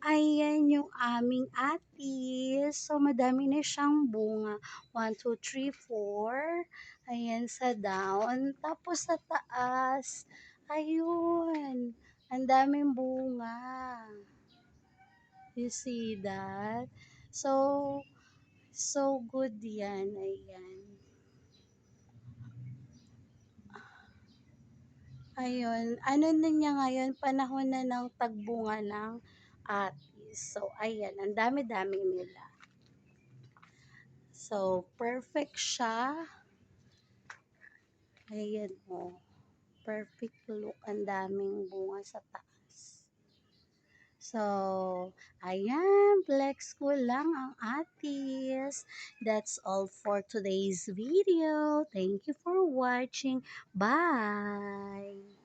Ayan yung aming atis. So, madami na siyang bunga. 1, 2, 3, 4. Ayan sa down. Tapos sa taas. Ayun. Ang daming bunga. You see that? So good yan. Ayan. Ayun, ano na niya ngayon, panahon na ng tagbunga ng atis. So, ayan, ang dami-dami nila. So, perfect siya. Ayan o. Perfect look. Ang daming bunga sa taas. So, ayan, flex ko lang ang atis. That's all for today's video. Thank you for watching. Bye!